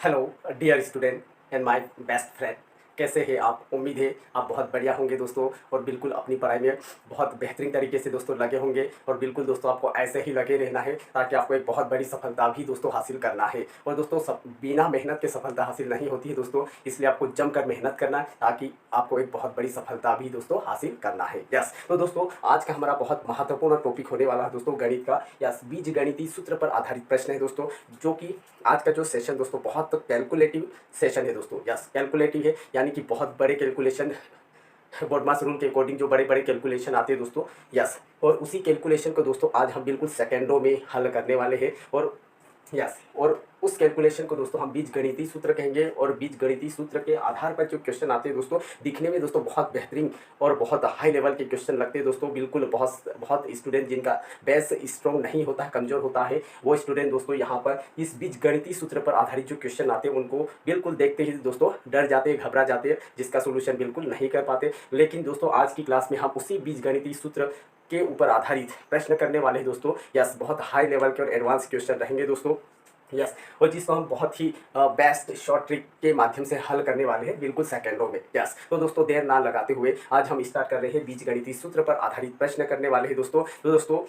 Hello dear student and my best friend. कैसे हैं आप? उम्मीद है आप बहुत बढ़िया होंगे दोस्तों, और बिल्कुल अपनी पढ़ाई में बहुत बेहतरीन तरीके से दोस्तों लगे होंगे। और बिल्कुल दोस्तों आपको ऐसे ही लगे रहना है ताकि आपको एक बहुत बड़ी सफलता भी दोस्तों हासिल करना है। और दोस्तों सब बिना मेहनत के सफलता हासिल नहीं होती है दोस्तों, इसलिए आपको जमकर मेहनत करना है ताकि आपको एक बहुत बड़ी सफलता भी दोस्तों हासिल करना है। यस, तो दोस्तों आज का हमारा बहुत महत्वपूर्ण टॉपिक होने वाला है दोस्तों गणित का। यस, बीज गणितीय सूत्र पर आधारित प्रश्न है दोस्तों, जो कि आज का जो सेशन दोस्तों बहुत कैलकुलेटिव सेशन है दोस्तों। यस, कैलकुलेटिव है यानी कि बहुत बड़े कैलकुलेशन, बोडमास रूल के अकॉर्डिंग जो बड़े बड़े कैलकुलेशन आते हैं दोस्तों। यस, और उसी कैलकुलेशन को दोस्तों आज हम बिल्कुल सेकेंडों में हल करने वाले हैं। और यस, और उस कैलकुलेशन को दोस्तों हम बीजगणितीय सूत्र कहेंगे। और बीजगणितीय सूत्र के आधार पर जो क्वेश्चन आते हैं दोस्तों, दिखने में दोस्तों बहुत बेहतरीन और बहुत हाई लेवल के क्वेश्चन लगते हैं दोस्तों। बिल्कुल बहुत स्टूडेंट जिनका बेस स्ट्रॉन्ग नहीं होता है, कमजोर होता है, वो स्टूडेंट दोस्तों यहाँ पर इस बीजगणितीय सूत्र पर आधारित जो क्वेश्चन आते हैं उनको बिल्कुल देखते ही दोस्तों डर जाते हैं, घबरा जाते हैं, जिसका सोल्यूशन बिल्कुल नहीं कर पाते। लेकिन दोस्तों आज की क्लास में हम उसी बीजगणितीय सूत्र के ऊपर आधारित प्रश्न करने वाले हैं दोस्तों। यस, बहुत हाई लेवल के और एडवांस क्वेश्चन रहेंगे दोस्तों। यस, और जिसको हम बहुत ही बेस्ट शॉर्ट ट्रिक के माध्यम से हल करने वाले हैं बिल्कुल सेकंडों में। यस, तो दोस्तों देर ना लगाते हुए आज हम स्टार्ट कर रहे हैं बीजगणितीय सूत्र पर आधारित प्रश्न करने वाले हैं दोस्तों। तो दोस्तों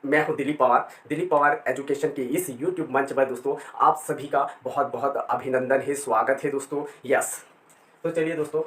मैं हूं दिलीप पवार एजुकेशन के इस यूट्यूब मंच पर दोस्तों आप सभी का बहुत बहुत अभिनंदन है, स्वागत है दोस्तों। यस, तो चलिए दोस्तों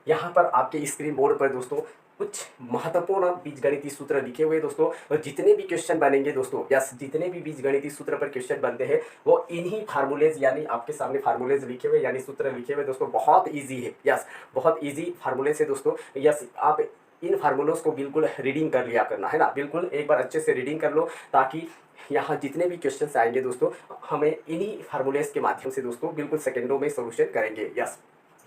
यहाँ पर आपके स्क्रीन बोर्ड पर दोस्तों कुछ महत्वपूर्ण बीजगणितीय सूत्र लिखे हुए दोस्तों। और जितने भी क्वेश्चन बनेंगे दोस्तों, यस, जितने भी बीजगणितीय सूत्र पर क्वेश्चन बनते हैं वो इन्हीं फार्मूलेज यानी आपके सामने फार्मूलेज लिखे हुए यानी सूत्र लिखे हुए दोस्तों बहुत इजी है। यस, बहुत इजी फार्मूलेज है दोस्तों। यस, आप इन फार्मूलोज को बिल्कुल रीडिंग कर लिया करना है ना, बिल्कुल एक बार अच्छे से रीडिंग कर लो ताकि यहाँ जितने भी क्वेश्चंस आएंगे दोस्तों हमें इन्हीं फार्मूलेज के माध्यम से दोस्तों बिल्कुल सेकंडों में सोल्यूशन करेंगे। यस,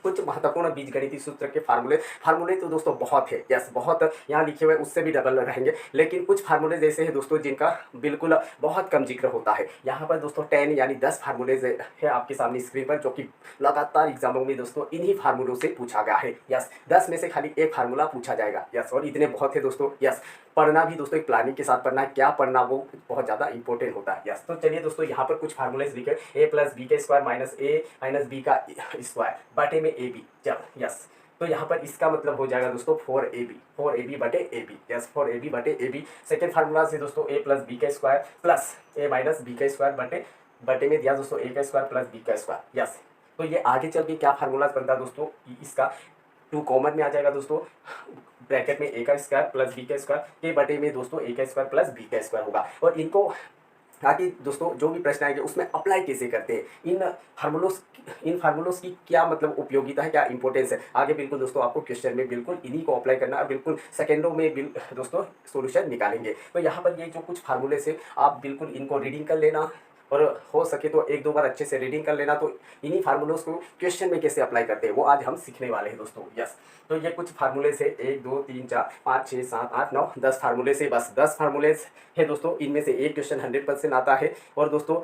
कुछ महत्वपूर्ण बीजगणितीय सूत्र के फार्मूले तो दोस्तों बहुत है। यस, बहुत यहाँ लिखे हुए उससे भी डबल रहेंगे, लेकिन कुछ फार्मूले ऐसे हैं दोस्तों जिनका बिल्कुल बहुत कम जिक्र होता है। यहाँ पर दोस्तों 10 यानी 10 फार्मूले है आपके सामने स्क्रीन पर, जो कि लगातार एग्जामों में दोस्तों इन्हीं फार्मूलों से पूछा गया है। यस, 10 में से खाली एक फार्मूला पूछा जाएगा। यस, और इतने बहुत है दोस्तों। यस, पढ़ना भी दोस्तों एक प्लानिंग के साथ पढ़ना है, क्या पढ़ना वो बहुत ज़्यादा इंपॉर्टेंट होता है। यस, तो चलिए दोस्तों यहाँ पर कुछ फार्मूलेज लिखे, a प्लस बी के स्क्वायर माइनस ए माइनस बी का स्क्वायर बटे में ए बी। जब यस, तो यहाँ पर इसका मतलब हो जाएगा दोस्तों 4ab बटे ए बी। यस, 4ab बटे ए बी। सेकेंड फार्मूला से दोस्तों a प्लस बी का स्क्वायर प्लस ए माइनस बी का स्क्वायर बटे में दिया दोस्तों a का स्क्वायर प्लस b का स्क्वायर। यस, तो ये आगे चल के क्या फार्मूला बनता है दोस्तों, इसका 2 कॉमन में आ जाएगा दोस्तों, ब्रैकेट में a का स्क्वायर प्लस b का स्क्वायर के बटे में दोस्तों a का स्क्वायर प्लस b का स्क्वायर होगा। और इनको आगे दोस्तों जो भी प्रश्न आएंगे उसमें अप्लाई कैसे करते हैं, इन फार्मूलोस की क्या मतलब उपयोगिता है, क्या इंपॉर्टेंस है, आगे बिल्कुल दोस्तों आपको क्वेश्चन में बिल्कुल इन्हीं को अप्लाई करना है, बिल्कुल सेकेंडों में दोस्तों सॉल्यूशन निकालेंगे। तो यहाँ पर ये जो कुछ फार्मूले से आप बिल्कुल इनको रीडिंग कर लेना, और हो सके तो 1-2 बार अच्छे से रीडिंग कर लेना। तो इन्हीं फार्मूलोस को क्वेश्चन में कैसे अप्लाई करते हैं वो आज हम सीखने वाले हैं दोस्तों। यस, तो ये कुछ फार्मूले से 1 2 3 4 5 6 7 8 9 10 फार्मूले से, बस 10 फार्मूले है दोस्तों। इनमें से एक क्वेश्चन 100% आता है, और दोस्तों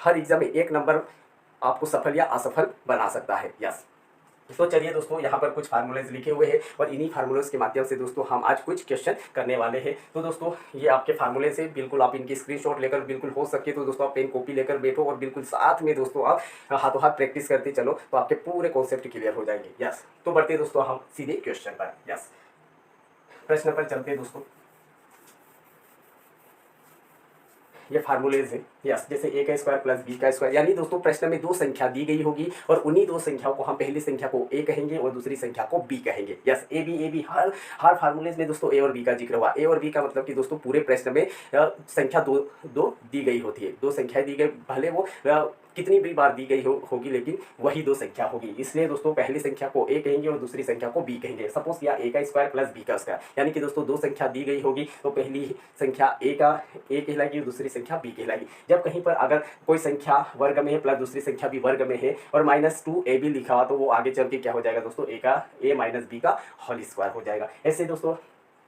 हर एग्जाम में एक नंबर आपको सफल या असफल बना सकता है। यस, तो चलिए दोस्तों यहाँ पर कुछ फार्मूलेज लिखे हुए हैं, और इन्हीं फार्मूलेज के माध्यम से दोस्तों हम आज कुछ क्वेश्चन करने वाले हैं। तो दोस्तों ये आपके फार्मूले से बिल्कुल आप इनकी स्क्रीनशॉट लेकर बिल्कुल हो सके तो दोस्तों आप पेन कॉपी लेकर बैठो, और बिल्कुल साथ में दोस्तों आप हाथों हाथ प्रैक्टिस करते चलो, तो आपके पूरे कॉन्सेप्ट क्लियर हो जाएंगे। यस, तो बढ़ते दोस्तों हम सीधे क्वेश्चन पर। यस, प्रश्न पर चलते दोस्तों। ये फार्मूलेज है। यस, जैसे a का स्क्वायर प्लस b का स्क्वायर, यानी दोस्तों प्रश्न में 2 संख्या दी गई होगी, और उन्हीं 2 संख्याओं को हम पहली संख्या को a कहेंगे और दूसरी संख्या को b कहेंगे। यस, ए बी हर फार्मूलेज में दोस्तों a और b का जिक्र हुआ। a और b का मतलब कि दोस्तों पूरे प्रश्न में संख्या दो दी गई होती है, 2 संख्याएं दी गई, भले वो कितनी भी बार दी गई होगी लेकिन वही 2 संख्या होगी। इसलिए दोस्तों पहली संख्या को a कहेंगे और दूसरी संख्या को b कहेंगे। सपोज किया a का स्क्वायर प्लस b का स्क्वायर, यानी कि दोस्तों 2 संख्या दी गई होगी, तो पहली संख्या a कहलाएगी और दूसरी संख्या b कहलाएगी। जब कहीं पर अगर कोई संख्या वर्ग में है प्लस दूसरी संख्या भी वर्ग में है और -2ab लिखा हुआ, तो वो आगे चल के क्या हो जाएगा दोस्तों, a माइनस b का होल स्क्वायर हो जाएगा। ऐसे दोस्तों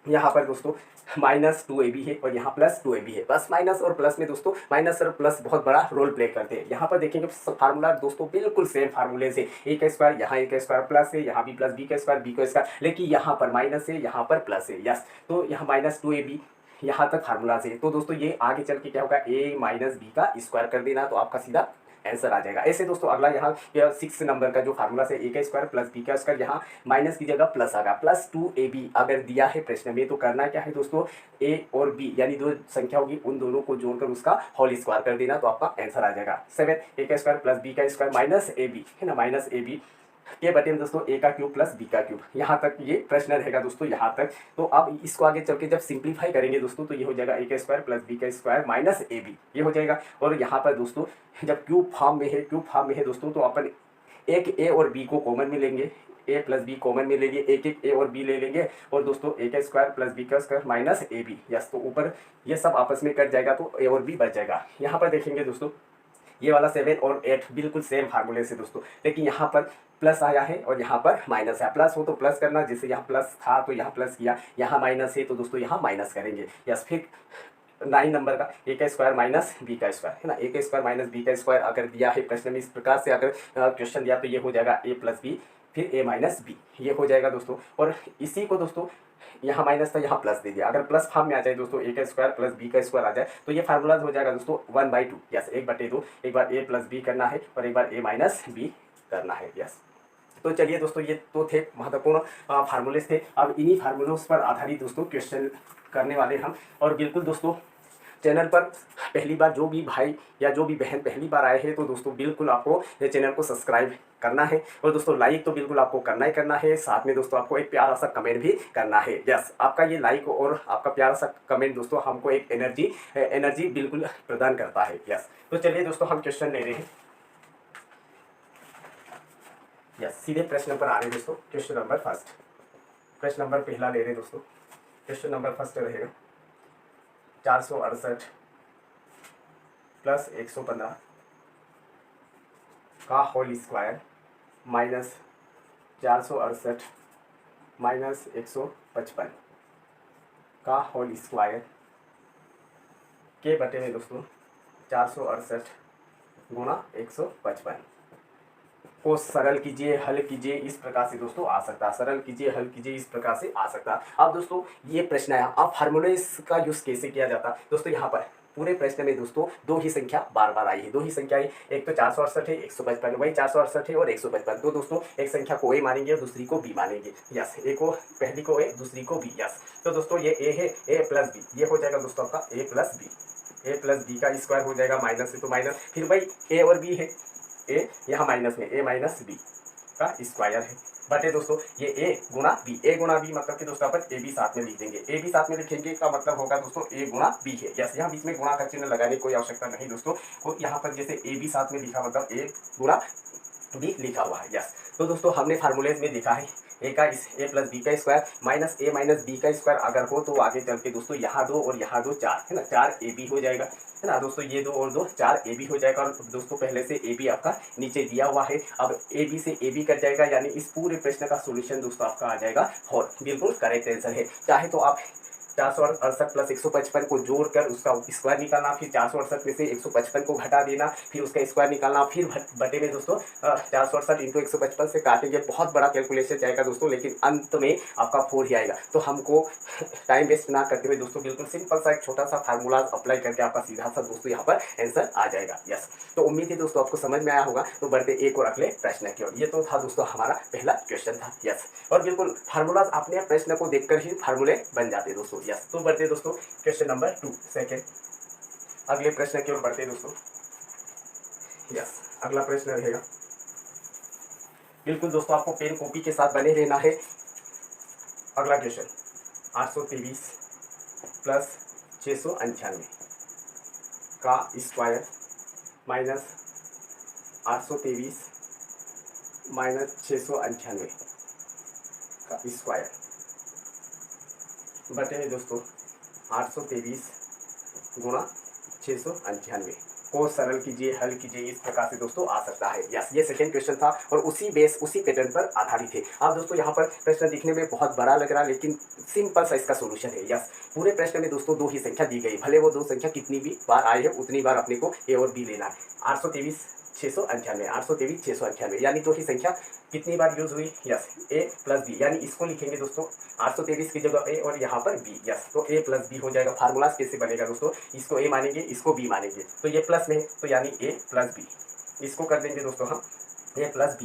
यहाँ पर दोस्तों -2ab है और यहाँ +2ab है। बस माइनस और प्लस में दोस्तों माइनस और प्लस बहुत बड़ा रोल प्ले करते हैं। यहाँ पर देखेंगे फार्मूला दोस्तों बिल्कुल सेम फार्मूले से, a का स्क्वायर, यहाँ a का स्क्वायर प्लस है, यहाँ भी प्लस b का स्क्वायर, लेकिन यहाँ पर माइनस है, यहाँ पर प्लस है। यस, तो यहाँ -2ab यहाँ तक फार्मूला से। तो दोस्तों ये आगे चल के क्या होगा, a माइनस बी का स्क्वायर कर देना, तो आपका सीधा आंसर आ जाएगा। ऐसे दोस्तों अगला यहाँ 6 नंबर का जो फार्मूला से ए का स्क्वायर प्लस बी का स्क्वायर, यहाँ माइनस की जगह प्लस आ गया, प्लस 2ab अगर दिया है प्रश्न में तो करना क्या है दोस्तों, ए और बी यानी दो संख्या होगी उन दोनों को जोड़कर उसका होल स्क्वायर कर देना तो आपका आंसर आ जाएगा। 7 ए का स्क्वायर प्लस बी का स्क्वायर माइनस ए बी है ना, माइनस ए बी के बटे में दोस्तों ए का क्यूब प्लस बी का क्यूब, यहाँ तक ये प्रश्न रहेगा दोस्तों यहाँ तक। तो अब इसको आगे चल के जब सिंप्लीफाई करेंगे दोस्तों तो ये हो जाएगा ए का स्क्वायर प्लस बी का स्क्वायर माइनस ए बी, ये हो जाएगा। और यहाँ पर दोस्तों जब क्यूब फॉर्म में है दोस्तों तो अपन एक ए और बी को कॉमन में लेंगे, ए प्लस बी कॉमन में लेंगे, एक एक ए और बी ले लेंगे और दोस्तों ए का स्क्वायर प्लस बी का square minus A B, yes तो ऊपर ये सब आपस में कट जाएगा तो ए और बी बच जाएगा। यहाँ पर देखेंगे दोस्तों ये वाला 7 और 8 बिल्कुल सेम फार्मूले से दोस्तों, लेकिन यहाँ पर प्लस आया है और यहाँ पर माइनस है। प्लस हो तो प्लस करना, जैसे यहाँ प्लस था तो यहाँ प्लस किया, यहाँ माइनस है तो दोस्तों यहाँ माइनस करेंगे। यस फिर 9 नंबर का ए का स्क्वायर माइनस बी का स्क्वायर है ना, ए का स्क्वायर माइनस बी का स्क्वायर अगर दिया है प्रश्न में इस प्रकार से अगर क्वेश्चन दिया तो ये हो जाएगा ए प्लस बी फिर ए माइनस बी, ये हो जाएगा दोस्तों। और इसी को दोस्तों यहाँ माइनस था यहाँ प्लस दे दिया, अगर प्लस फॉर्म में आ जाए दोस्तों ए का स्क्वायर प्लस बी का स्क्वायर आ जाए तो ये फार्मूला हो जाएगा दोस्तों 1/2, यस 1/2, एक बार ए प्लस बी करना है और एक बार ए माइनस बी करना है। यस तो चलिए दोस्तों ये तो थे महत्वपूर्ण फार्मूलेस थे। अब इन्हीं फार्मूलों पर आधारित दोस्तों क्वेश्चन करने वाले हम। और बिल्कुल दोस्तों चैनल पर पहली बार जो भी भाई या जो भी बहन पहली बार आए हैं तो दोस्तों बिल्कुल आपको ये चैनल को सब्सक्राइब करना है और दोस्तों लाइक तो बिल्कुल आपको करना ही करना है, साथ में दोस्तों आपको एक प्यारा सा कमेंट भी करना है। यस आपका ये लाइक और आपका प्यारा सा कमेंट दोस्तों हमको एक एनर्जी बिल्कुल प्रदान करता है। यस तो चलिए दोस्तों हम क्वेश्चन ले रहे हैं। यस सीधे प्रश्न पर आ रहे हैं दोस्तों। क्वेश्चन नंबर फर्स्ट, प्रश्न नंबर पहला ले रहे हैं दोस्तों। क्वेश्चन नंबर फर्स्ट रहेगा 468 प्लस 115 का होल स्क्वायर माइनस 468 माइनस 155 का होल स्क्वायर के बटे में दोस्तों 468 गुणा 155 को सरल कीजिए, हल कीजिए, इस प्रकार से दोस्तों आ सकता है। सरल कीजिए, हल कीजिए, इस प्रकार से आ सकता है। अब दोस्तों ये प्रश्न आया, अब फार्मूले का यूज कैसे किया जाता है दोस्तों। यहाँ पर पूरे प्रश्न में दोस्तों दो ही संख्या बार बार आई है, दो ही संख्या आई, एक तो 468 है 155, वही 468 है और 155। तो दोस्तों एक संख्या को ए मानेंगे और दूसरी को बी मानेंगे। यस ए को पहली को ए दूसरी को बी। यस तो दोस्तों ये ए है, ए प्लस बी, ये हो जाएगा दोस्तों आपका ए प्लस बी। ए प्लस बी का स्क्वायर हो जाएगा, माइनस है तो माइनस, फिर भाई ए और बी है, ए यहाँ माइनस में, ए माइनस बी का स्क्वायर है बटे दोस्तों ये ए गुणा बी। ए गुणा बी मतलब कि दोस्तों अपन ए बी साथ में लिख देंगे, ए बी साथ में लिखेंगे का मतलब होगा दोस्तों ए गुणा बी है। यस यहाँ बीच में गुणा का चिन्ह लगाने की कोई आवश्यकता नहीं दोस्तों, तो यहाँ पर जैसे ए बी साथ में लिखा मतलब ए गुणा बी लिखा हुआ है। यस तो दोस्तों हमने फार्मूलेज में देखा है ए प्लस बी का स्क्वायर माइनस ए माइनस बी का स्क्वायर अगर हो तो आगे चल के दोस्तों यहाँ 2 और यहाँ 2 4 है ना, 4 ए बी हो जाएगा है ना दोस्तों, ये 2 और 2 4 ए बी हो जाएगा। और दोस्तों पहले से ए बी आपका नीचे दिया हुआ है, अब ए बी से ए बी कट जाएगा, यानी इस पूरे प्रश्न का सोल्यूशन दोस्तों आपका आ जाएगा 4, बिल्कुल करेक्ट आंसर है। चाहे तो आप 468 प्लस 155 को जोड़कर उसका स्क्वायर निकालना, फिर 468 में से 155 को घटा देना, फिर उसका स्क्वायर निकालना, फिर बटे में दोस्तों 468 इंटू 155 से काटेंगे। बहुत बड़ा कैलकुलेशन जाएगा दोस्तों, लेकिन अंत में आपका 4 ही आएगा। तो हमको टाइम वेस्ट ना करते हुए दोस्तों बिल्कुल सिंपल सा एक छोटा सा फार्मूला अप्लाई करके आपका सीधा सा दोस्तों यहाँ पर आंसर आ जाएगा। यस तो उम्मीद है दोस्तों आपको समझ में आया होगा। तो बढ़ते एक और अगले प्रश्न की ओर। ये तो था दोस्तों हमारा पहला क्वेश्चन था। यस और बिल्कुल फार्मूलाज अपने प्रश्न को देखकर ही फार्मूले बन जाते दोस्तों। यस तो बढ़ते दोस्तों क्वेश्चन नंबर 2 सेकेंड, अगले प्रश्न की ओर बढ़ते दोस्तों। यस अगला प्रश्न रहेगा, बिल्कुल दोस्तों आपको पेन कॉपी के साथ बने रहना है। अगला क्वेश्चन 823 प्लस 698 का स्क्वायर माइनस 823 माइनस 698 का स्क्वायर बटे में दोस्तों 823 गुणा 698 को सरल कीजिए, हल कीजिए, इस प्रकार से दोस्तों आ सकता है। यस ये सेकंड क्वेश्चन था और उसी पैटर्न पर आधारित है। अब दोस्तों यहाँ पर प्रश्न दिखने में बहुत बड़ा लग रहा है, लेकिन सिंपल सा इसका सोल्यूशन है। यस पूरे प्रश्न में दोस्तों दो ही संख्या दी गई, भले वो दो संख्या कितनी भी बार आए है उतनी बार अपने को ए और बी लेना है। 823 698 823 698 यानी दो ही संख्या कितनी बार यूज हुई। यस ए प्लस बी, यानी इसको लिखेंगे दोस्तों 823 की जगह ए और यहाँ पर बी। यस तो ए प्लस बी हो जाएगा। फार्मूला कैसे बनेगा दोस्तों, इसको ए मानेंगे इसको बी मानेंगे, तो ये प्लस में है तो यानी ए प्लस बी, इसको कर देंगे दोस्तों हम ए प्लस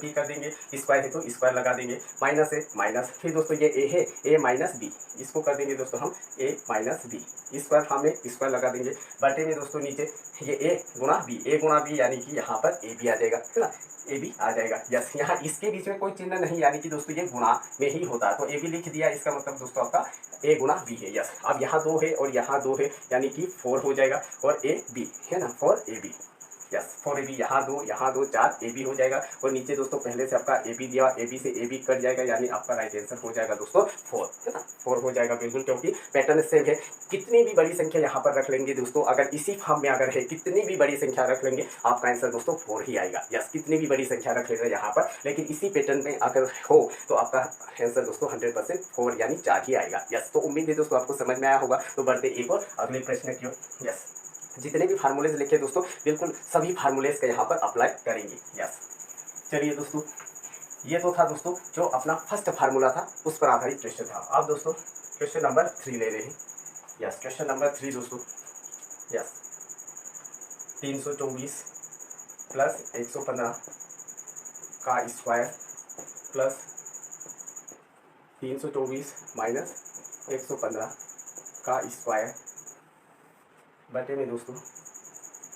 बी कर देंगे, स्क्वायर है तो स्क्वायर लगा देंगे, माइनस है माइनस, फिर दोस्तों ये ए है ए माइनस बी, इसको कर देंगे दोस्तों हम ए माइनस बी, स्क्वायर फॉर्म में स्क्वायर लगा देंगे, बटे में दोस्तों नीचे ये ए गुणा बी यानी कि यहाँ पर ए बी आ जाएगा, है ना, ए बी आ जाएगा। यस, यहाँ इसके बीच में कोई चिन्ह नहीं, यानी कि दोस्तों ये गुणा में ही होता है, तो ए बी लिख दिया, इसका मतलब दोस्तों आपका ए गुणा बी है। यस, अब यहाँ 2 है और यहाँ 2 है, यानी कि 4 हो जाएगा, और ए बी है ना, 4 A B. Yes, 4 A B, यहाँ 2 4 ए बी हो जाएगा, और नीचे दोस्तों पहले से आपका ए बी दिया, ए बी से ए बी कट जाएगा, यानी आपका राइट आंसर हो जाएगा दोस्तों 4, है ना, 4 हो जाएगा बिल्कुल, क्योंकि पैटर्न सेम है। कितनी भी बड़ी संख्या यहाँ पर रख लेंगे दोस्तों, अगर इसी फॉर्म में अगर है, कितनी भी बड़ी संख्या रख लेंगे आपका आंसर दोस्तों 4 ही आएगा। यस, कितनी भी बड़ी संख्या रख लेंगे यहाँ पर, लेकिन इसी पैटर्न में अगर हो तो आपका आंसर दोस्तों 100% 4 यानी 4 ही आएगा। यस, तो उम्मीद है दोस्तों आपको समझ में आया होगा। तो बढ़ते एक और अगले प्रश्न की ओर। यस, जितने भी फार्मूलेज लिखे दोस्तों, बिल्कुल सभी फार्मूलेज का यहाँ पर अप्लाई करेंगे। यस, चलिए दोस्तों, ये तो था दोस्तों जो अपना फर्स्ट फार्मूला था, उस पर आधारित क्वेश्चन था। अब दोस्तों क्वेश्चन नंबर 3 ले रहे हैं। यस, क्वेश्चन नंबर 3 दोस्तों। यस, 324 प्लस 115 का स्क्वायर प्लस 324 माइनस 115 का स्क्वायर बटे में दोस्तों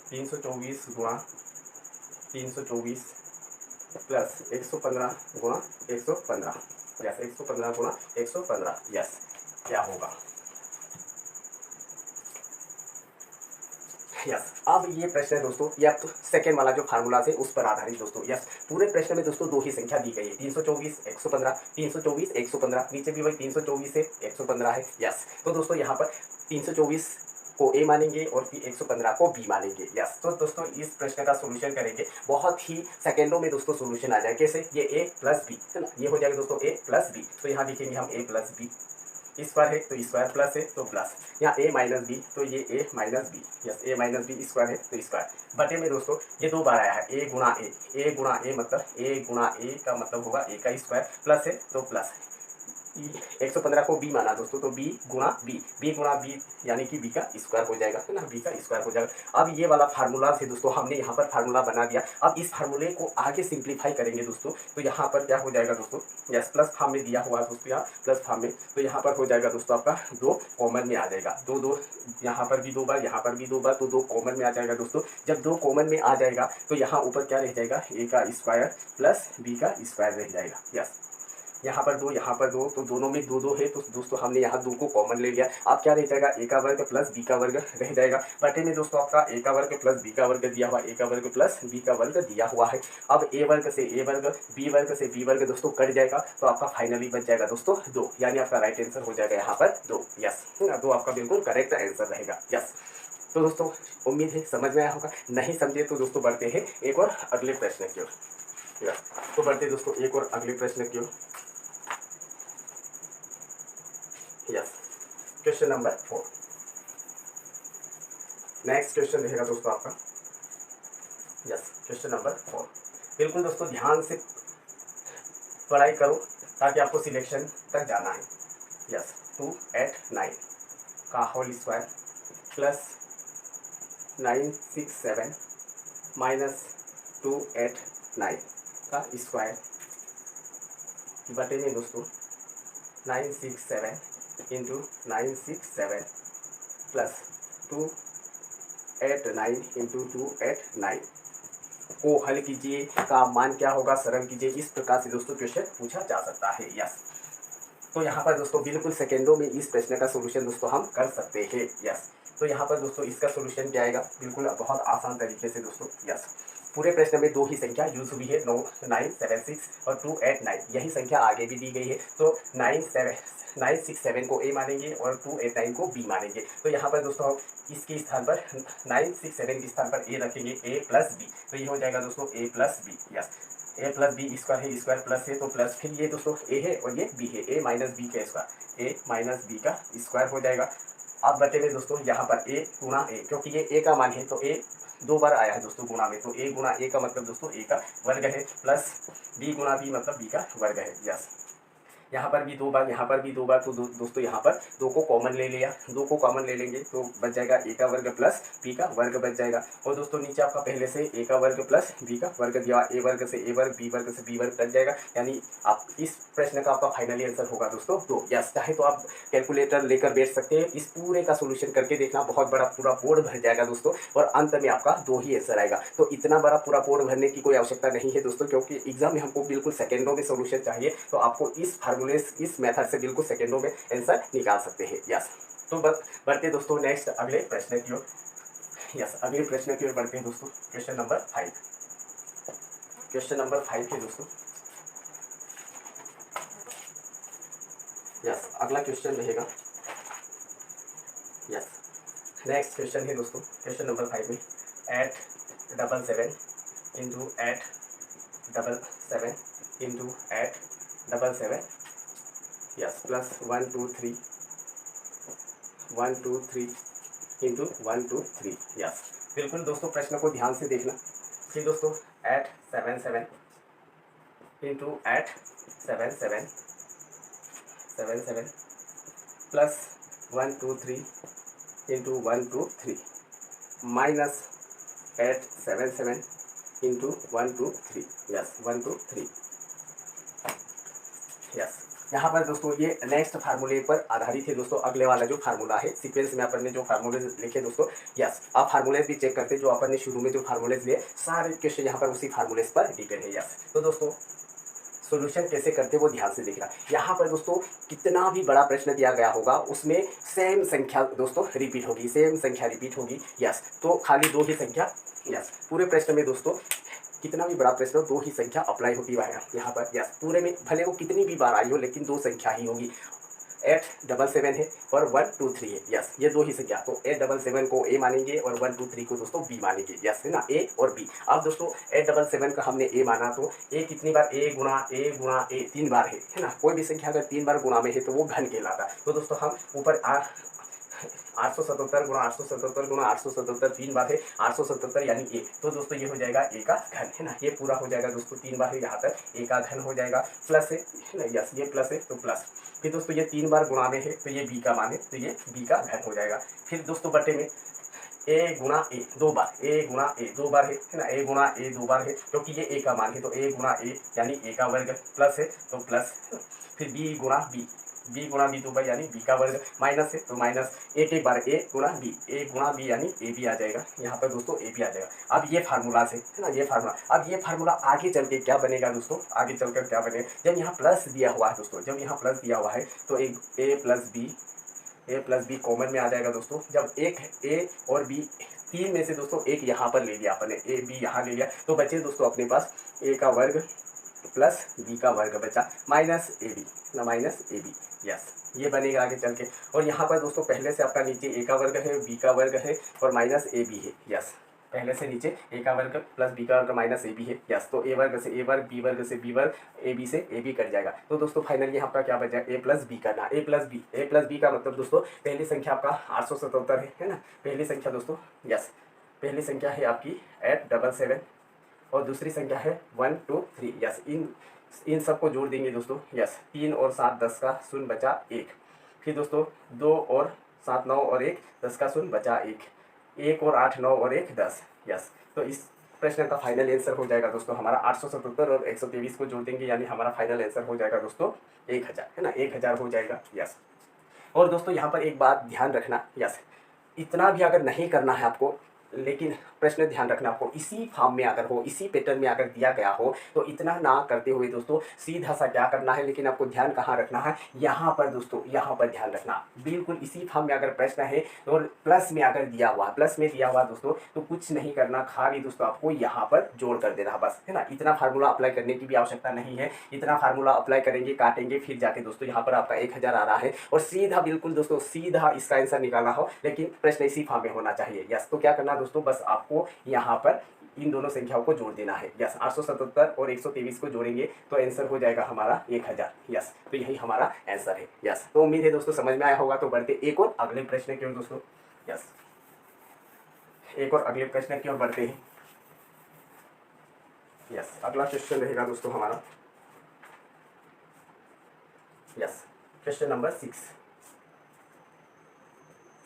324 गुणा 324 प्लस 115 गुणा 115। यस, 115 गुणा 115। यस, क्या होगा? यस, अब ये प्रश्न है दोस्तों, ये अब तो सेकेंड वाला जो फार्मूला है उस पर आधारित दोस्तों। यस, पूरे प्रश्न में दोस्तों 2 ही संख्या दी गई है, 324 115, 324 115, नीचे भी वही 324 से 115 है। यस, तो दोस्तों यहाँ पर 324 को ए मानेंगे और फिर 115 को बी मानेंगे। यस, तो दोस्तों इस प्रश्न का सोल्यूशन करेंगे, बहुत ही सेकेंडों में दोस्तों सोल्यूशन आ जाए। कैसे? ये ए प्लस बी है ना, ये हो जाएगा दोस्तों ए प्लस बी, तो यहाँ लिखेंगे हम ए प्लस बी, स्क्वायर है तो स्क्वायर, प्लस है तो प्लस, यहाँ ए माइनस बी तो ये ए माइनस बी। यस, ए माइनस बी, स्क्वायर है तो स्क्वायर, बटे में दोस्तों ये 2 बार आया है, ए गुणा ए मतलब ए गुणा ए का मतलब होगा ए का स्क्वायर, प्लस है तो प्लस, 115 को बी माना दोस्तों, तो बी गुणा बी यानी कि बी का स्क्वायर हो जाएगा, है ना, बी का स्क्वायर हो जाएगा। अब ये वाला फार्मूला से दोस्तों हमने यहाँ पर फार्मूला बना दिया। अब इस फार्मूले को आगे सिंप्लीफाई करेंगे दोस्तों, तो यहाँ पर क्या हो जाएगा दोस्तों, यस, प्लस फॉर्म में दिया हुआ है दोस्तों, यहाँ प्लस फॉर्म में, तो यहाँ पर हो जाएगा दोस्तों आपका 2 कॉमन में आ जाएगा, 2 यहाँ पर भी 2 बार, यहाँ पर भी 2 बार, तो 2 कॉमन में आ जाएगा दोस्तों। जब 2 कॉमन में आ जाएगा तो यहाँ ऊपर क्या रह जाएगा, ए का स्क्वायर प्लस बी का स्क्वायर रह जाएगा। यस, यहाँ पर 2, तो दोनों में 2 है, तो दोस्तों हमने यहाँ 2 को कॉमन ले लिया। अब क्या रह जाएगा, ए का वर्ग प्लस बी का वर्ग रह जाएगा, बटे में दोस्तों आपका ए का वर्ग प्लस बी का वर्ग दिया हुआ, ए का वर्ग प्लस बी का वर्ग दिया हुआ है। अब ए वर्ग से ए वर्ग, बी वर्ग से बी वर्ग दोस्तों कट जाएगा, तो आपका फाइनली बच जाएगा दोस्तों 2, यानी आपका राइट आंसर हो जाएगा यहाँ पर 2। यस, 2 आपका बिल्कुल करेक्ट आंसर रहेगा। यस, तो दोस्तों उम्मीद है समझ में आया होगा, नहीं समझे तो दोस्तों बढ़ते हैं एक और अगले प्रश्न की ओर। यस, तो बढ़ते दोस्तों एक और अगले प्रश्न की ओर। Yes, question number 4। Next question रहेगा दोस्तों आपका। Yes, question number 4। बिल्कुल दोस्तों ध्यान से पढ़ाई करो ताकि आपको सिलेक्शन तक जाना है। यस, 2 8 9 का होल स्क्वायर प्लस 9 6 7 माइनस 2 8 9 का स्क्वायर बटे में दोस्तों 9 6 7 इंटू 9 6 7 प्लस 2 8 9 इंटू 2 8 9 को हल कीजिए, का मान क्या होगा, सरल कीजिए। इस प्रकार से दोस्तों क्वेश्चन पूछा जा सकता है। यस, तो यहाँ पर दोस्तों बिल्कुल सेकेंडों में इस प्रश्न का सोल्यूशन दोस्तों हम कर सकते हैं। यस, तो यहाँ पर दोस्तों इसका सोल्यूशन क्या आएगा, बिल्कुल बहुत आसान तरीके से दोस्तों। यस, पूरे प्रश्न में 2 ही संख्या यूज हुई है, 9 7 6 और 2 8 9, यही संख्या आगे भी दी गई है। तो 9 6 7 को ए मानेंगे और 2 8 9 को बी मानेंगे। तो यहाँ पर दोस्तों हम इसके स्थान पर 9 6 7 के स्थान पर ए रखेंगे, ए प्लस बी, तो ये हो जाएगा दोस्तों ए प्लस बी। यस, ए प्लस बी स्क्वायर है, स्क्वायर प्लस है तो प्लस, फिर ये दोस्तों ए है और ये बी है, ए माइनस बी का स्क्वायर, ए माइनस बी का स्क्वायर हो जाएगा। अब बटे में दोस्तों यहाँ पर ए गुणा ए, क्योंकि ये ए का मान है तो ए 2 बार आया है दोस्तों गुणा में, तो ए गुणा ए का मतलब दोस्तों ए का वर्ग है, प्लस बी गुणा बी मतलब बी का वर्ग है। यस, यहाँ पर भी 2 बार, यहाँ पर भी 2 बार, तो दोस्तों यहाँ पर 2 को कॉमन ले लिया, 2 को कॉमन ले लेंगे तो बच जाएगा a का वर्ग प्लस b का वर्ग बच जाएगा। और दोस्तों नीचे आपका पहले से a का वर्ग प्लस b का वर्ग दिया, a वर्ग से a वर्ग, b वर्ग से b वर्ग कट जाएगा, यानी आप इस प्रश्न का आपका फाइनली आंसर होगा दोस्तों 2। यस, चाहे तो आप कैलकुलेटर लेकर बैठ सकते हैं, इस पूरे का सोल्यूशन करके देखना, बहुत बड़ा पूरा बोर्ड भर जाएगा दोस्तों, और अंत में आपका 2 ही आंसर आएगा। तो इतना बड़ा पूरा बोर्ड भरने की कोई आवश्यकता नहीं है दोस्तों, क्योंकि एग्जाम में हमको बिल्कुल सेकेंडों में सोल्यूशन चाहिए, तो आपको इस फार्मूले, इस मेथड से बिल्कुल सेकेंडों में आंसर निकाल सकते हैं। यस, तो बढ़ते दोस्तों नेक्स्ट अगले प्रश्न की ओर। यस, अगले प्रश्न की ओर बढ़ते हैं दोस्तों। क्वेश्चन नंबर 5, क्वेश्चन नंबर 5 है दोस्तों। यस, अगला क्वेश्चन रहेगा। यस, नेक्स्ट क्वेश्चन है दोस्तों, क्वेश्चन नंबर 5 में 877 into 877 into 877 yes plus 123 123 into 123। Yes, बिल्कुल दोस्तों प्रश्न को ध्यान से देखना। फिर दोस्तों 877 into 877 plus 123 into 123 minus 877 into 123। Yes, 123। Yes, यहाँ पर दोस्तों ये नेक्स्ट फार्मूले पर आधारित है दोस्तों। अगले वाला जो फार्मूला है सीक्वेंस में अपन ने जो फार्मूले लिखे दोस्तों, यस आप फार्मूले भी चेक करते, जो अपन ने शुरू में जो फार्मूले लिए सारे क्वेश्चन यहाँ पर उसी फार्मूले पर डिपेंड है। यस, तो दोस्तों सॉल्यूशन कैसे करते वो ध्यान से देखना। यहाँ पर दोस्तों कितना भी बड़ा प्रश्न दिया गया होगा उसमें सेम संख्या दोस्तों रिपीट होगी, सेम संख्या रिपीट होगी। यस, तो खाली 2 ही संख्या, यस पूरे प्रश्न में दोस्तों कितना भी बड़ा प्रश्न हो 2 ही संख्या अप्लाई होती है यहाँ पर। यस, पूरे में भले वो कितनी भी बार आई हो लेकिन 2 संख्या ही होगी। 877 है और 123 है। यस, ये 2 ही संख्या, तो 877 को ए मानेंगे और 123 को दोस्तों बी मानेंगे। यस है ना, ए और बी। अब दोस्तों 877 का हमने ए माना तो ए कितनी बार, ए गुणा ए 3 बार है ना। कोई भी संख्या अगर 3 बार गुणा में है तो वो घन कहलाता है। तो दोस्तों हम ऊपर 877 गुणा 877 गुणा 877 3 बार है, 877 यानी ए, तो दोस्तों ये हो जाएगा ए का घन है ना। ये पूरा हो जाएगा दोस्तों 3 बार है, यहाँ तक ए का घन हो जाएगा, प्लस है ना। यस, ये प्लस है तो प्लस। फिर दोस्तों ये 3 बार गुणा में है तो ये बी का मान है, तो ये बी का घन हो जाएगा। फिर दोस्तों बटे में ए गुणा ए 2 बार, ए गुणा ए 2 बार है ना। ए गुणा ए 2 बार है क्योंकि ये ए का मान है, तो ए गुणा ए यानी ए का वर्ग, प्लस है तो प्लस। फिर बी गुणा बी, बी गुणा बी 2 बार यानी बी का वर्ग, माइनस है तो माइनस। एक बार ए गुणा बी यानी ए भी आ जाएगा, यहाँ पर दोस्तों ए भी आ जाएगा। अब ये फार्मूला से है ना, ये फार्मूला, अब ये फार्मूला आगे चल के क्या बनेगा दोस्तों, आगे चलकर क्या बनेगा, जब यहाँ प्लस दिया हुआ है दोस्तों, जब यहाँ प्लस दिया हुआ है तो एक ए प्लस बी कॉमन में आ जाएगा दोस्तों। जब एक ए और बी 3 में से दोस्तों एक यहाँ पर ले लिया अपने, ए बी यहाँ ले लिया, तो बचे दोस्तों अपने पास ए का वर्ग प्लस बी का वर्ग बचा माइनस ए बी ना, माइनस ए बी। यस, ये बनेगा आगे चल के। और यहाँ पर दोस्तों पहले से आपका नीचे ए का वर्ग है, बी का वर्ग है और माइनस ए बी है। यस, पहले से नीचे ए का वर्ग प्लस बी का वर्ग माइनस ए बी है। यस, तो ए वर्ग से ए वर्ग, बी वर्ग से बी वर्ग, ए बी से ए बी कट जाएगा। तो दोस्तों फाइनली यहाँ पर क्या बचा, ए प्लस बी करना। ए प्लस बी का मतलब दोस्तों पहली संख्या आपका 877 है ना, पहली संख्या दोस्तों। यस, पहली संख्या है आपकी 877 और दूसरी संख्या है 123। यस, इन सबको जोड़ देंगे दोस्तों। यस, 3 और 7 10 का शून्य बचा 1। फिर दोस्तों 2 और 7 9 और 1 10 का शून्य बचा 1। 1 और 8 9 और 1 10। यस, तो इस प्रश्न का फाइनल आंसर हो जाएगा दोस्तों हमारा 877 और 123 को जोड़ देंगे, यानी हमारा फाइनल आंसर हो जाएगा दोस्तों 1000 है ना, 1000 हो जाएगा। यस, और दोस्तों यहाँ पर एक बात ध्यान रखना। यस, इतना भी अगर नहीं करना है आपको, लेकिन प्रश्न ध्यान रखना, आपको इसी फॉर्म में अगर हो, इसी पैटर्न में अगर दिया गया हो तो इतना ना करते हुए दोस्तों सीधा सा क्या करना है, लेकिन आपको ध्यान कहाँ रखना है, यहाँ पर दोस्तों, यहाँ पर ध्यान रखना। बिल्कुल इसी फॉर्म में अगर प्रश्न है और प्लस में अगर दिया हुआ, प्लस में दिया हुआ दोस्तों, तो कुछ नहीं करना, खाली दोस्तों आपको यहाँ पर जोड़ कर देना बस है ना। इतना फार्मूला अप्लाई करने की भी आवश्यकता नहीं है। इतना फार्मूला अप्लाई करेंगे, काटेंगे, फिर जाके दोस्तों यहाँ पर आपका 1000 आ रहा है और सीधा बिल्कुल दोस्तों सीधा इसका आंसर निकालना हो, लेकिन प्रश्न इसी फॉर्म में होना चाहिए। यस, तो क्या करना दोस्तों, बस आपको यहाँ पर इन दोनों संख्याओं को जोड़ देना है। यस, 877 और 123 को जोड़ेंगे तो आंसर हो जाएगा हमारा 1000। यस, तो यही हमारा आंसर है। यस, तो उम्मीद है दोस्तों समझ में आया होगा। तो बढ़ते एक और अगले प्रश्न की ओर दोस्तों। यस, एक और अगले प्रश्न की ओर बढ़ते हैं। यस, अगला क्वेश्चन रहेगा दोस्तों हमारा yes, question number 6,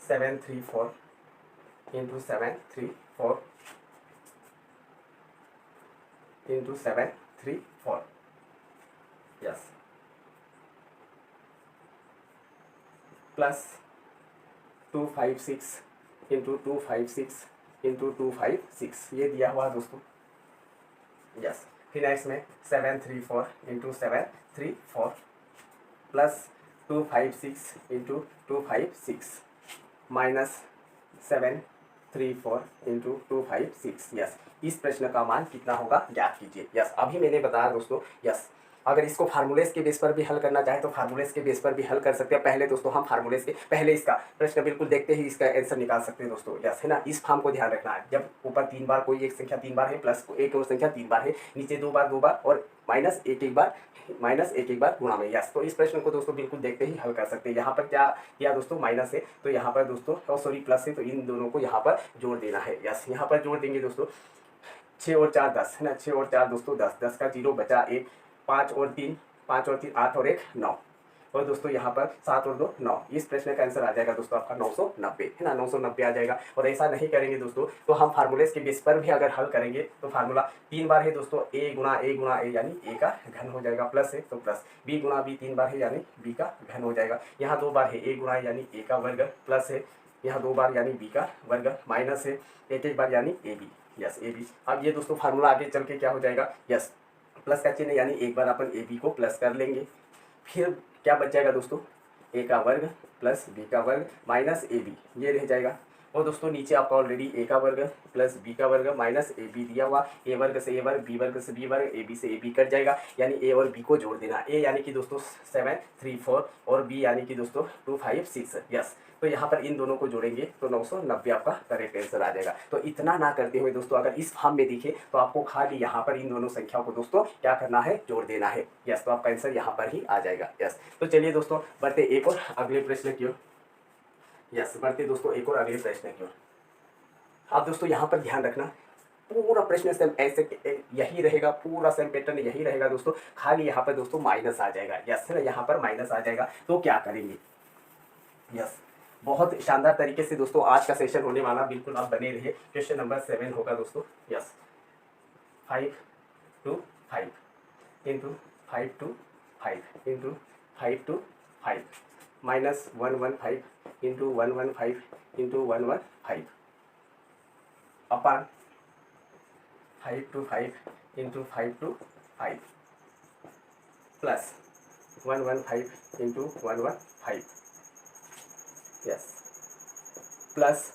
734 into 734 into 734, yes, plus 256 into 256 into 256, ये दिया हुआ दोस्तों। यस, फिर नेक्स्ट में 734 into 734 plus 256 into 256 minus 734 into 256, yes. इस प्रश्न का मान कितना होगा ज्ञात कीजिए। यस, अभी मैंने बताया दोस्तों। यस, अगर इसको फार्मूलेस के बेस पर भी हल करना चाहे तो फार्मूलेस के बेस पर भी हल कर सकते हैं। पहले दोस्तों हम फार्मूलेस के पहले इसका प्रश्न बिल्कुल देखते ही इसका आंसर निकाल सकते हैं दोस्तों। यस, है ना। इस फॉर्म को ध्यान रखना है, जब ऊपर 3 बार कोई एक संख्या 3 बार है, प्लस एक और संख्या 3 बार है, नीचे 2 बार और माइनस एक बार गुणा में। यस, तो इस प्रश्न को दोस्तों बिल्कुल देखते ही हल कर सकते हैं। यहाँ पर क्या किया दोस्तों, माइनस है तो यहाँ पर दोस्तों सॉरी प्लस है तो इन दोनों को यहाँ पर जोड़ देना है। यस, यहाँ पर जोड़ देंगे दोस्तों। 6 और 4 10 है ना, 6 और 4 दोस्तों 10, 10 का 0 बचा 1, 5 और 3 8 और 1 9, और दोस्तों यहाँ पर 7 और 2 9। इस प्रश्न का आंसर आ जाएगा दोस्तों आपका 990, है ना, 990 आ जाएगा। और ऐसा नहीं करेंगे दोस्तों तो हम फार्मूलेस के बेस पर भी अगर हल करेंगे तो फार्मूला 3 बार है दोस्तों, a गुणा a यानी a का घन हो जाएगा, प्लस है तो प्लस, b गुणा b 3 बार है यानी b का घन हो जाएगा। यहाँ 2 बार है a गुणा यानी a का वर्ग, प्लस है यहाँ 2 बार यानी b का वर्ग, माइनस है एक बार यानी ab। Yes, ab। अब ये दोस्तों फार्मूला आगे चल के क्या हो जाएगा, यस, प्लस का चिन्ह यानी एक बार अपन ab को प्लस कर लेंगे, फिर क्या बच जाएगा दोस्तों, a का वर्ग प्लस b का वर्ग माइनस ab, ये रह जाएगा। और दोस्तों नीचे आपका ऑलरेडी a का वर्ग प्लस b का वर्ग माइनस ab दिया हुआ, a वर्ग से a वर्ग, b वर्ग से b वर्ग, ab से ab कट जाएगा, यानी a और b को जोड़ देना। a यानी कि दोस्तों 734 और b यानी कि दोस्तों 256। यस, तो यहाँ पर इन दोनों को जोड़ेंगे तो 990 आपका करेक्ट आंसर आ जाएगा। तो इतना ना करते हुए दोस्तों अगर इस फॉर्म में दिखे तो आपको खाली यहाँ पर इन दोनों संख्याओं को दोस्तों क्या करना है, जोड़ देना है। यस, तो आपका आंसर यहाँ पर ही आ जाएगा। यस, तो चलिए दोस्तों बढ़ते एक और अगले प्रश्न की ओर। यस, बढ़ते दोस्तों एक और अगले प्रश्न की ओर। अब दोस्तों यहाँ पर ध्यान रखना, पूरा प्रश्न सेम ऐसे यही रहेगा, पूरा सेम पैटर्न यही रहेगा दोस्तों, खाली यहाँ पर दोस्तों माइनस आ जाएगा। यस, है ना, यहाँ पर माइनस आ जाएगा। तो क्या करेंगे, यस, बहुत शानदार तरीके से दोस्तों आज का सेशन होने वाला, बिल्कुल आप बने रहिए। क्वेश्चन नंबर 7 होगा दोस्तों। Yes, 5 to 5 into 5 to 5 into 5 to 5 minus 115 into 115 into 115 upon 5 to 5 into 5 to 5 plus 115 into 115, yes, plus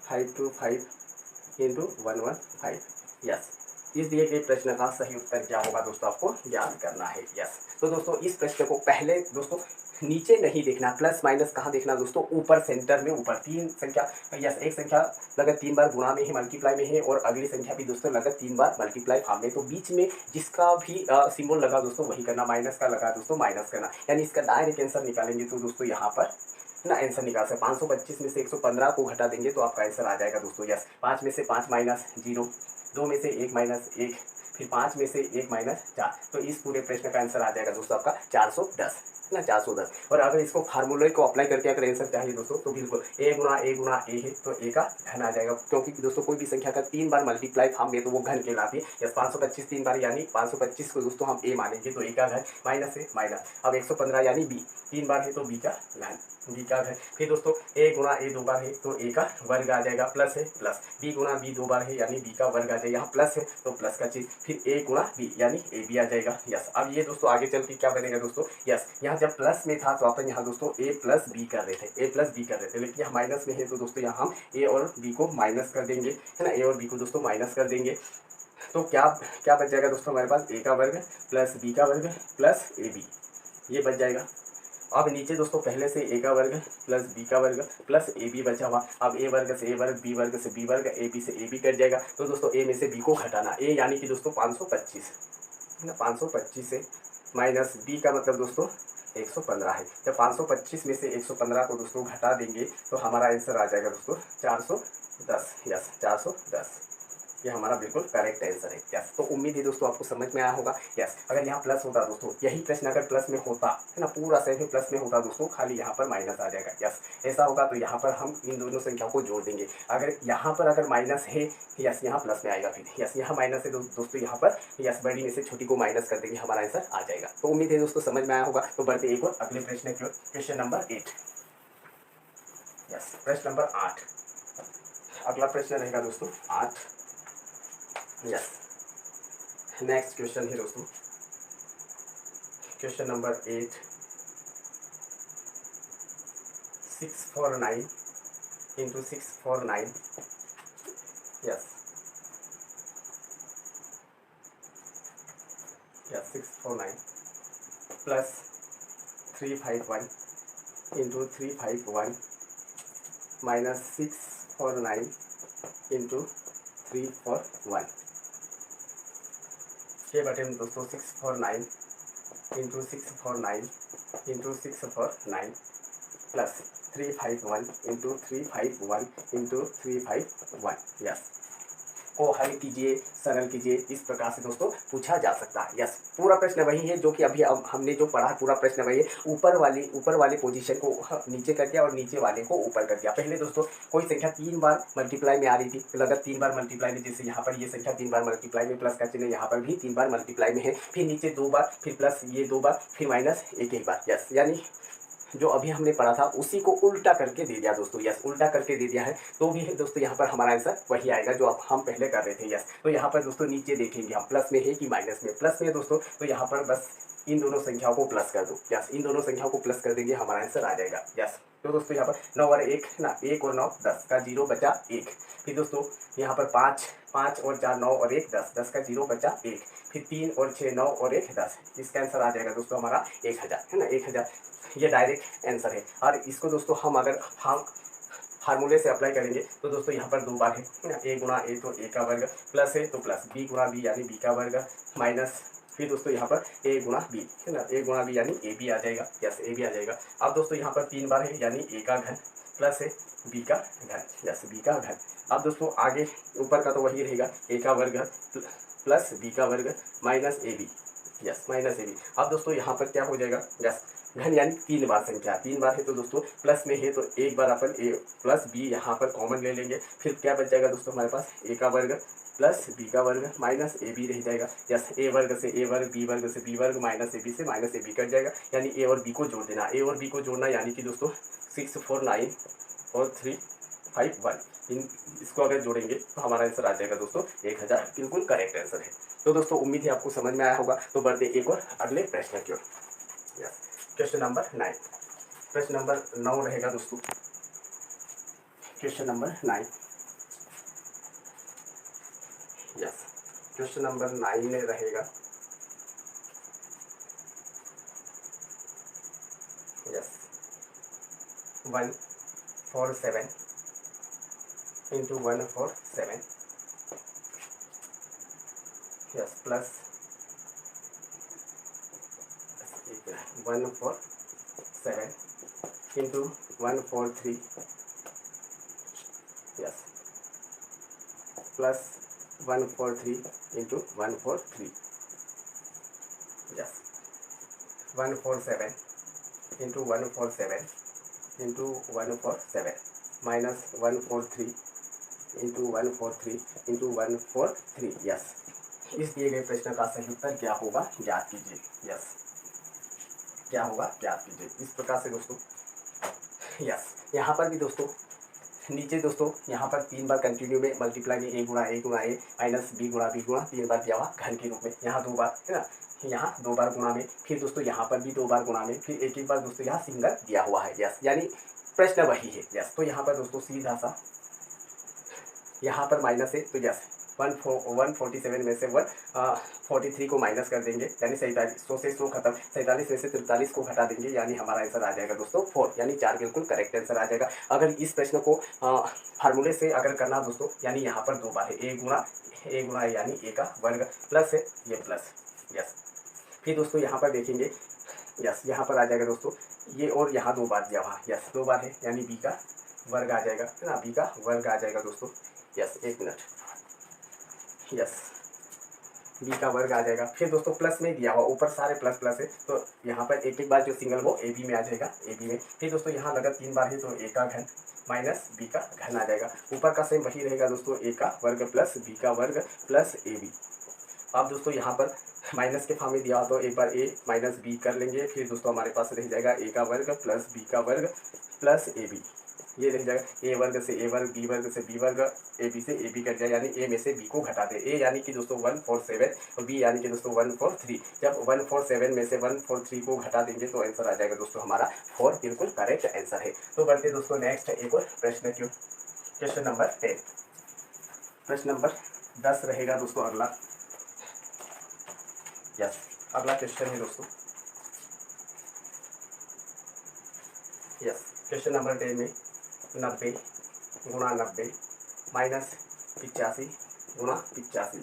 5 to 5 into 115। Yes, इस दिए गए प्रश्न का सही उत्तर क्या होगा दोस्तों आपको ज्ञात करना है। यस, तो दोस्तों इस प्रश्न को पहले दोस्तों नीचे नहीं देखना, प्लस माइनस कहाँ देखना दोस्तों, ऊपर सेंटर में, ऊपर तीन संख्या। यस, एक संख्या लगत 3 बार गुणा में है, मल्टीप्लाई में है, और अगली संख्या भी दोस्तों लगत 3 बार मल्टीप्लाई फॉर्म में। तो बीच में जिसका भी सिंबल लगा दोस्तों वही करना, माइनस का लगा दोस्तों माइनस करना, यानी इसका डायरेक्ट आंसर निकालेंगे तो दोस्तों यहाँ पर ना आंसर निकाल सकते। 525 में से 115 को घटा देंगे तो आपका आंसर आ जाएगा दोस्तों। यस, 5 में से 5 माइनस 0, 2 में से 1 माइनस 1, फिर 5 में से 1 माइनस 4। तो इस पूरे प्रश्न का आंसर आ जाएगा दोस्तों आपका 410, ना 410। और अगर इसको फार्मूले को अप्लाई करके अगर आंसर चाहिए दोस्तों तो बिल्कुल a गुणा a है तो a का घन आ जाएगा, क्योंकि दोस्तों कोई भी संख्या का 3 बार मल्टीप्लाई फॉर्म में तो वो घन कहलाती है। यस, 525 3 बार यानी 525 को दोस्तों हम a मानेंगे तो a का घन, माइनस है माइनस। अब 115 यानी b 3 बार है तो b का घन, b का घन। फिर दोस्तों a गुणा a 2 बार है तो a का वर्ग आ जाएगा, प्लस है प्लस, b गुणा b 2 बार है यानी b का वर्ग आ जाएगा, यहाँ प्लस है तो प्लस का चीज़, फिर a गुणा b यानी a b आ जाएगा। यस, अब ये दोस्तों आगे चल के क्या बनेगा दोस्तों, यस, यहाँ जब प्लस में था तो अपन यहाँ दोस्तों a प्लस b कर रहे थे, a प्लस b कर रहे थे, लेकिन यहाँ माइनस में है तो दोस्तों यहाँ हम a और b को माइनस कर देंगे, है ना, a और b को दोस्तों माइनस कर देंगे। तो क्या क्या बच जाएगा दोस्तों हमारे पास, a का वर्ग प्लस b का वर्ग प्लस ab, ये बच जाएगा। अब नीचे दोस्तों पहले से a का वर्ग प्लस b का वर्ग प्लस ab बचा हुआ। अब a वर्ग से a वर्ग, b वर्ग से b वर्ग, ab से ab कट जाएगा। तो दोस्तों a में से b को घटाना, a यानी कि दोस्तों 525, है ना, 525 से माइनस b का मतलब दोस्तों 115 है। जब 525 में से 115 को दोस्तों घटा देंगे तो हमारा आंसर आ जाएगा दोस्तों 410। यस, 410। ये हमारा बिल्कुल करेक्ट आंसर है। यस, तो उम्मीद है दोस्तों आपको समझ में आया होगा। यस, अगर यहाँ प्लस होता दोस्तों, यही प्रश्न अगर प्लस में होता है ना, पूरा सेट में प्लस में होता दोस्तों, खाली यहाँ पर माइनस आ जाएगा। यस, ऐसा होगा तो यहाँ पर हम इन दोनों संख्याओं को जोड़ देंगे। अगर यहाँ पर अगर माइनस है, यस यहाँ प्लस में आएगा। फिर यस यहाँ माइनस है दोस्तों, यहाँ पर यस बड़ी में से छोटी को माइनस कर देंगे, हमारा आंसर आ जाएगा। तो उम्मीद है दोस्तों समझ में आया होगा। तो बढ़ते एक और अगले प्रश्न की ओर, क्वेश्चन नंबर 8। यस, प्रश्न नंबर 8, अगला प्रश्न रहेगा दोस्तों 8। यस, नेक्स्ट क्वेश्चन है दोस्तों, question number 8। 649 into 649, yes, yes 649 plus 351 into 351 minus 649 into 341। ये बटे दोस्तों 649 into 649 into 649 plus 351 into 351 into 351। Yes, को हल कीजिए, सरल कीजिए, इस प्रकार से दोस्तों पूछा जा सकता है। यस, पूरा प्रश्न वही है जो कि अभी अब हमने जो पढ़ा, पूरा प्रश्न वही है। ऊपर वाले पोजीशन को नीचे कर दिया और नीचे वाले को ऊपर कर दिया। पहले दोस्तों कोई संख्या 3 बार मल्टीप्लाई में आ रही थी, तो अगर 3 बार मल्टीप्लाई में, जैसे यहाँ पर ये संख्या 3 बार मल्टीप्लाई में, प्लस का चिन्ह यहाँ पर भी 3 बार मल्टीप्लाई में है, फिर नीचे 2 बार, फिर प्लस ये 2 बार, फिर माइनस एक बार। यस, यानी जो अभी हमने पढ़ा था उसी को उल्टा करके दे दिया दोस्तों। यस, उल्टा करके दे दिया है, तो भी है दोस्तों यहाँ पर हमारा आंसर वही आएगा जो अब हम पहले कर रहे थे। यस, तो यहाँ पर दोस्तों नीचे देखेंगे हम प्लस में है कि माइनस में। प्लस में दोस्तों, तो यहाँ पर बस इन दोनों संख्याओं को प्लस कर दो। यस, इन दोनों संख्याओं को प्लस कर देंगे, हमारा आंसर आ जाएगा। यस, तो दोस्तों यहाँ पर 9 और 1 ना, 1 और 9 10 का 0 बचा 1। फिर दोस्तों यहाँ पर 5 और 4 9 और 1 10, 10 का 0 बचा 1। फिर 3 और 6 9 और 1 10। इसका आंसर आ जाएगा दोस्तों हमारा 1000, है ना, 1000। ये डायरेक्ट आंसर है। और इसको दोस्तों हम अगर हम फार्मूले से अप्लाई करेंगे तो दोस्तों यहाँ पर 2 बार है ना, a गुणा a तो a का वर्ग, प्लस है तो प्लस, b गुणा b यानी b का वर्ग, माइनस फिर दोस्तों यहाँ पर a गुणा b, है ना, a गुणा b यानी a b आ जाएगा। यस, a b आ जाएगा। अब दोस्तों यहाँ पर 3 बार है यानी a का घन, प्लस है b का घन, यस b का घन। अब दोस्तों आगे ऊपर का तो वही रहेगा, a का वर्ग प्लस b का वर्ग minus a b, yes minus A B. अब दोस्तों यहाँ पर क्या हो जाएगा, यस घन यानी 3 बार संख्या, 3 बार है तो दोस्तों प्लस में है तो एक बार अपन ए प्लस बी यहाँ पर कॉमन ले लेंगे। फिर क्या बच जाएगा दोस्तों हमारे पास, ए का वर्ग प्लस बी का वर्ग माइनस ए बी रह जाएगा। यस, ए वर्ग से ए वर्ग, बी वर्ग से बी वर्ग, माइनस ए बी से माइनस ए बी कट जाएगा, यानी ए और बी को जोड़ देना। ए और बी को जोड़ना यानी कि दोस्तों 649 और 351, इसको अगर जोड़ेंगे तो हमारा आंसर आ जाएगा दोस्तों 1000, बिल्कुल करेक्ट आंसर है। तो दोस्तों उम्मीद है आपको समझ में आया होगा। तो बढ़ते एक और अगले प्रश्न की ओर। यस, क्वेश्चन नंबर 9, प्रश्न नंबर 9 रहेगा दोस्तों, question number 9। Yes, question number 9 में रहेगा, yes 147 into 147, yes plus 147 into 143, yes plus 143 into 143, yes 147 into 147 into 147 minus 143 into 143 into 143। Yes, इस दिए गए प्रश्न का सही उत्तर क्या होगा ज्ञात कीजिए। यस, क्या होगा ज्ञात कीजिए, इस प्रकार से दोस्तों। यस, यहाँ पर भी दोस्तों नीचे दोस्तों यहाँ पर 3 बार कंटिन्यू में मल्टीप्लाई में a गुणा a माइनस b गुणा 3 बार दिया हुआ घन के रूप में, यहाँ 2 बार है ना, यहाँ 2 बार गुणा में, फिर दोस्तों यहाँ पर भी 2 बार गुणा में, फिर एक बार दोस्तों यहाँ सिंगल दिया हुआ है। यस, यानी प्रश्न वही है। यस, तो यहाँ पर दोस्तों सीधा सा यहाँ पर माइनस है तो यस 147 में से 143 को माइनस कर देंगे, यानी 100 से 100 खत्म, 47 में से 43 को घटा देंगे, यानी हमारा आंसर आ जाएगा दोस्तों 4, यानी 4 बिल्कुल करेक्ट आंसर आ जाएगा। अगर इस प्रश्न को फार्मूले से अगर करना दोस्तों, यानी यहाँ पर 2 बार है a गुणा यानी a का वर्ग, प्लस है ये प्लस। यस, फिर दोस्तों यहाँ पर देखेंगे, यस यहाँ पर आ जाएगा दोस्तों ये, और यहाँ 2 बार दिया हुआ, यस 2 बार है यानी b का वर्ग आ जाएगा, है ना, b का वर्ग आ जाएगा दोस्तों। यस, एक मिनट, यस बी का वर्ग आ जाएगा। फिर दोस्तों प्लस में दिया हुआ, ऊपर सारे प्लस प्लस है, तो यहाँ पर एक एक बार जो सिंगल वो ए बी में आ जाएगा, ए बी में। फिर दोस्तों यहाँ लगा 3 बार है, तो ए का घन माइनस बी का घन आ जाएगा। ऊपर का सेम वही रहेगा दोस्तों, ए का वर्ग प्लस बी का वर्ग प्लस ए बी। अब दोस्तों यहाँ पर माइनस के फॉर्म में दिया, तो एक बार ए माइनस बी कर लेंगे। फिर दोस्तों हमारे पास रह जाएगा ए का वर्ग प्लस बी का वर्ग प्लस ए बी, ये रह जाएगा। ए वर्ग से ए वर्ग, बी वर्ग से बी वर्ग, ए बी से ए बी कट जाए, यानी ए में से बी को घटा दे। ए यानी कि दोस्तों 147 और बी यानी कि दोस्तों 143। जब 147 में से 143 को घटा देंगे तो आंसर आ जाएगा दोस्तों हमारा 4, बिल्कुल करेक्ट आंसर है। तो बढ़ते दोस्तों नेक्स्ट एक और प्रश्न क्यों, क्वेश्चन नंबर 10। प्रश्न नंबर 10 रहेगा दोस्तों अगला। यस अगला क्वेश्चन है दोस्तों, यस क्वेश्चन नंबर 10 में 90 गुणा 90 माइनस 85 गुणा 85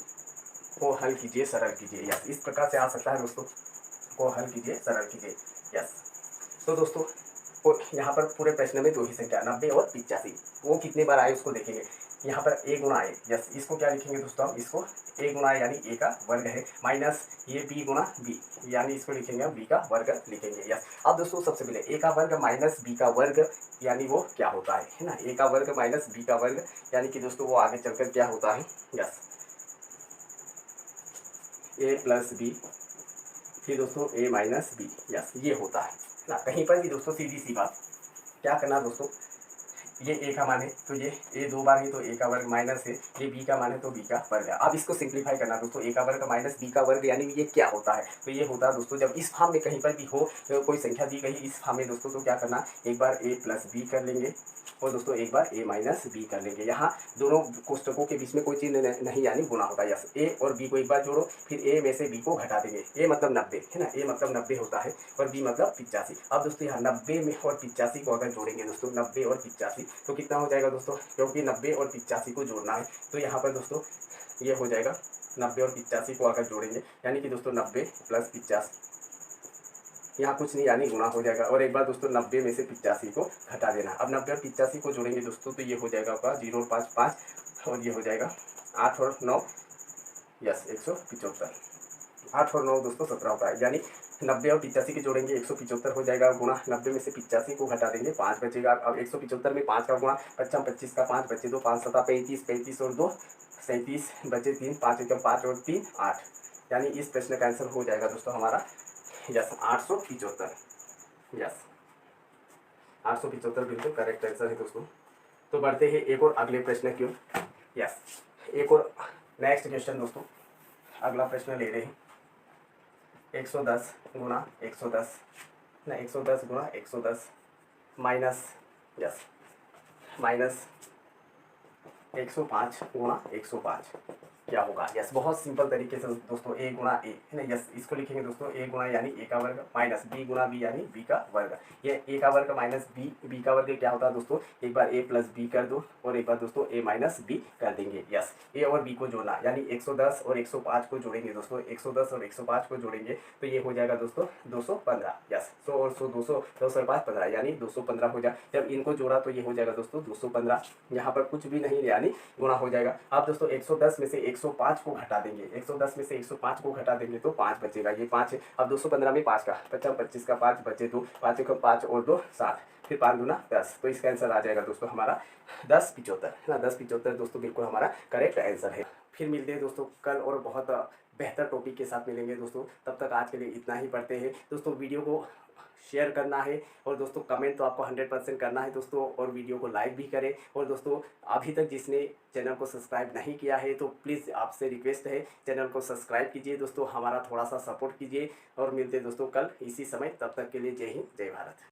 को हल कीजिए, सरल कीजिए। यस इस प्रकार से आ सकता है दोस्तों, को हल कीजिए, सरल कीजिए। यस तो दोस्तों को यहाँ पर पूरे प्रश्न में दो ही संख्या 90 और 85, वो कितने बार आए उसको देखेंगे। यहाँ पर ए गुणा ए, यस इसको क्या लिखेंगे दोस्तों हम, इसको ए गुणा यानी ए का वर्ग है, माइनस ये बी गुणा बी यानी इसको लिखेंगे हम बी का वर्ग लिखेंगे। यस अब दोस्तों सबसे पहले ए का वर्ग माइनस बी का वर्ग यानी वो क्या होता है ना, ए का वर्ग माइनस बी का वर्ग यानी कि दोस्तों वो आगे चलकर क्या होता है। यस ए प्लस बी, फिर दोस्तों ए माइनस बी, यस ये होता है ना। कहीं पर भी दोस्तों सीधी सी बात क्या करना दोस्तों, ये ए का मान है तो ये ए 2 बार है तो ए का वर्ग माइनस है, ये बी का मान है तो बी का वर्ग है। अब इसको सिंप्लीफाई करना दोस्तों, ए का वर्ग माइनस बी का वर्ग यानी ये क्या होता है, तो ये होता है दोस्तों जब इस फॉर्म में कहीं पर भी हो तो कोई संख्या दी गई इस फॉर्म में दोस्तों, तो क्या करना, एक बार ए प्लस बी कर लेंगे और दोस्तों एक बार ए माइनस बी कर लेंगे। यहाँ दोनों कोष्टकों के बीच में कोई चीज़ नहीं यानी गुणा होता है। यस ए और बी को एक बार जोड़ो, फिर ए में से बी को घटा देंगे। ए मतलब 90 है ना, ए मतलब 90 होता है और बी मतलब 85। अब दोस्तों यहाँ 90 में और 85 को अगर जोड़ेंगे दोस्तों, 90 और 85 तो कितना हो जाएगा दोस्तों, क्योंकि 90 और 85 को जोड़ना है तो यहाँ पर दोस्तों ये हो जाएगा 90 और 85 को अगर जोड़ेंगे यानी कि दोस्तों 90 प्लस 85, यहाँ कुछ नहीं यानी गुणा हो जाएगा। और एक बार दोस्तों 90 में से 85 को घटा देना। अब 90 और 85 को जोड़ेंगे दोस्तों तो ये हो जाएगा आपका 0 और 5 5 और ये हो जाएगा 8 और 9, यस 175। 8 और 9 दोस्तों 17 होता है, यानी 90 और 85 के जोड़ेंगे 175 हो जाएगा, गुणा 90 में से 85 को घटा देंगे 5 बचेगा। अब 175 में 5 का गुणा 55, 25 का 5 बचे 2, 5 7 35, 35 और 2 37 बचे 3, 5 एकम 5 और 3 8, यानी इस प्रश्न का आंसर हो जाएगा दोस्तों हमारा यस 875। यस 875 बिल्कुल करेक्ट आंसर है दोस्तों। तो बढ़ते हैं एक और अगले प्रश्न क्यों। यस एक और नेक्स्ट क्वेश्चन दोस्तों, अगला प्रश्न ले रहे हैं 110 गुणा 110 ना, 110 गुणा 110 माइनस, यस माइनस 105 गुणा 105 क्या होगा। यस बहुत सिंपल तरीके से दोस्तों, ए गुणा ए है ना, यस इसको लिखेंगे दोस्तों ए गुणा यानी ए का वर्ग माइनस बी गुणा बी यानी बी का वर्ग। ये ए का वर्ग माइनस बी का वर्ग क्या होता है दोस्तों, एक बार ए प्लस बी कर दो और एक बार दोस्तों ए माइनस बी कर देंगे। यस ए और बी को जोड़ना यानी 110 और 105 को जोड़ेंगे दोस्तों, 110 और 105 को जोड़ेंगे तो ये हो जाएगा दोस्तों 215। यस 100 और 100 200 200 5 15 यानी 215 हो जाए। जब इनको जोड़ा तो ये हो जाएगा दोस्तों 215, यहाँ पर कुछ भी नहीं यानी गुणा हो जाएगा। अब दोस्तों 110 में से 105 को घटा देंगे, 110 में से 105 को घटा देंगे तो 5 बचेगा, ये 5 है। अब 215 में 5 का 50, 25 का 5 बचे 2, 5 एकम 5 और 2 7, फिर 5 दूना 10, तो इसका आंसर आ जाएगा दोस्तों हमारा 1075 है ना। 1075 दोस्तों बिल्कुल हमारा करेक्ट आंसर है। फिर मिलते हैं दोस्तों कल और बहुत बेहतर टॉपिक के साथ मिलेंगे दोस्तों, तब तक आज के लिए इतना ही पढ़ते हैं दोस्तों। वीडियो को शेयर करना है और दोस्तों कमेंट तो आपको 100% करना है दोस्तों, और वीडियो को लाइक भी करें। और दोस्तों अभी तक जिसने चैनल को सब्सक्राइब नहीं किया है तो प्लीज़ आपसे रिक्वेस्ट है चैनल को सब्सक्राइब कीजिए दोस्तों, हमारा थोड़ा सा सपोर्ट कीजिए। और मिलते हैं दोस्तों कल इसी समय, तब तक के लिए जय हिंद जय भारत।